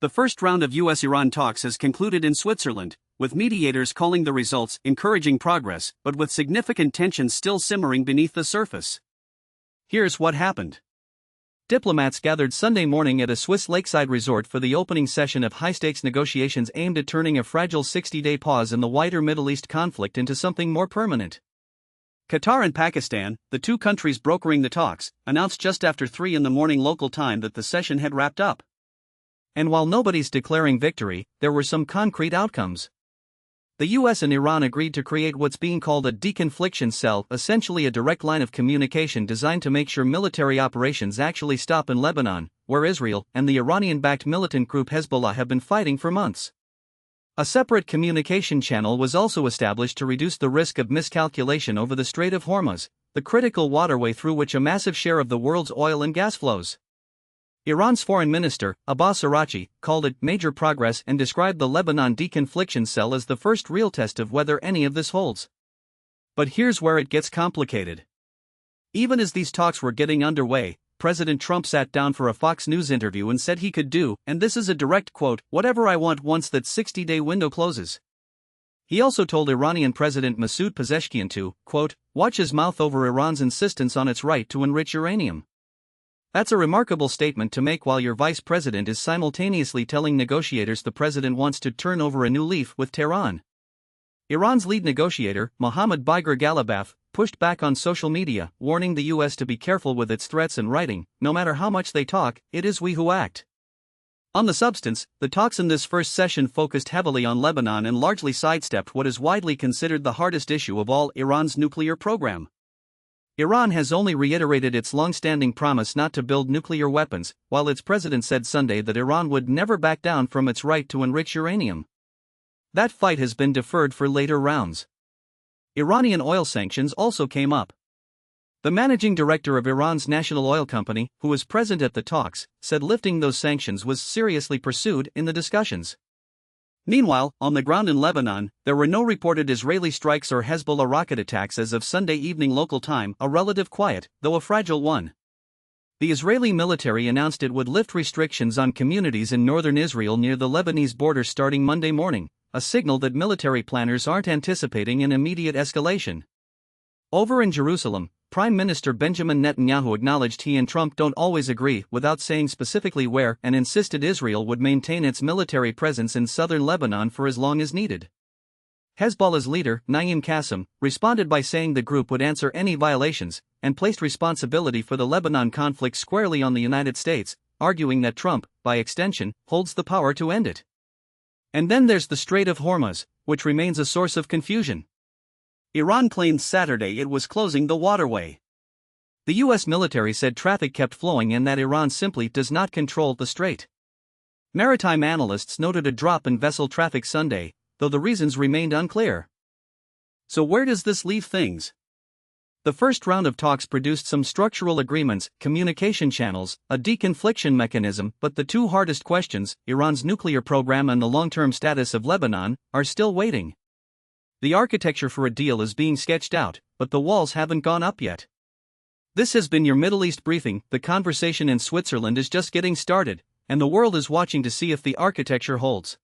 The first round of US-Iran talks has concluded in Switzerland, with mediators calling the results encouraging progress, but with significant tensions still simmering beneath the surface. Here's what happened. Diplomats gathered Sunday morning at a Swiss lakeside resort for the opening session of high-stakes negotiations aimed at turning a fragile 60-day pause in the wider Middle East conflict into something more permanent. Qatar and Pakistan, the two countries brokering the talks, announced just after 3 a.m. local time that the session had wrapped up. And while nobody's declaring victory, there were some concrete outcomes. The US and Iran agreed to create what's being called a deconfliction cell, essentially a direct line of communication designed to make sure military operations actually stop in Lebanon, where Israel and the Iranian-backed militant group Hezbollah have been fighting for months. A separate communication channel was also established to reduce the risk of miscalculation over the Strait of Hormuz, the critical waterway through which a massive share of the world's oil and gas flows. Iran's foreign minister, Abbas Araghchi, called it major progress and described the Lebanon deconfliction cell as the first real test of whether any of this holds. But here's where it gets complicated. Even as these talks were getting underway, President Trump sat down for a Fox News interview and said he could do, and this is a direct quote, "whatever I want once that 60-day window closes." He also told Iranian President Masoud Pezeshkian to, quote, "watch his mouth over Iran's insistence on its right to enrich uranium." That's a remarkable statement to make while your vice president is simultaneously telling negotiators the president wants to turn over a new leaf with Tehran. Iran's lead negotiator, Mohammad Bagher Ghalibaf, pushed back on social media, warning the US to be careful with its threats and writing, "no matter how much they talk, it is we who act." On the substance, the talks in this first session focused heavily on Lebanon and largely sidestepped what is widely considered the hardest issue of all, Iran's nuclear program. Iran has only reiterated its long-standing promise not to build nuclear weapons, while its president said Sunday that Iran would never back down from its right to enrich uranium. That fight has been deferred for later rounds. Iranian oil sanctions also came up. The managing director of Iran's national oil company, who was present at the talks, said lifting those sanctions was seriously pursued in the discussions. Meanwhile, on the ground in Lebanon, there were no reported Israeli strikes or Hezbollah rocket attacks as of Sunday evening local time, a relative quiet, though a fragile one. The Israeli military announced it would lift restrictions on communities in northern Israel near the Lebanese border starting Monday morning, a signal that military planners aren't anticipating an immediate escalation. Over in Jerusalem, Prime Minister Benjamin Netanyahu acknowledged he and Trump don't always agree without saying specifically where and insisted Israel would maintain its military presence in southern Lebanon for as long as needed. Hezbollah's leader, Naim Qassem, responded by saying the group would answer any violations and placed responsibility for the Lebanon conflict squarely on the United States, arguing that Trump, by extension, holds the power to end it. And then there's the Strait of Hormuz, which remains a source of confusion. Iran claimed Saturday it was closing the waterway. The US military said traffic kept flowing and that Iran simply does not control the strait. Maritime analysts noted a drop in vessel traffic Sunday, though the reasons remained unclear. So where does this leave things? The first round of talks produced some structural agreements, communication channels, a deconfliction mechanism, but the two hardest questions, Iran's nuclear program and the long-term status of Lebanon, are still waiting. The architecture for a deal is being sketched out, but the walls haven't gone up yet. This has been your Middle East briefing. The conversation in Switzerland is just getting started, and the world is watching to see if the architecture holds.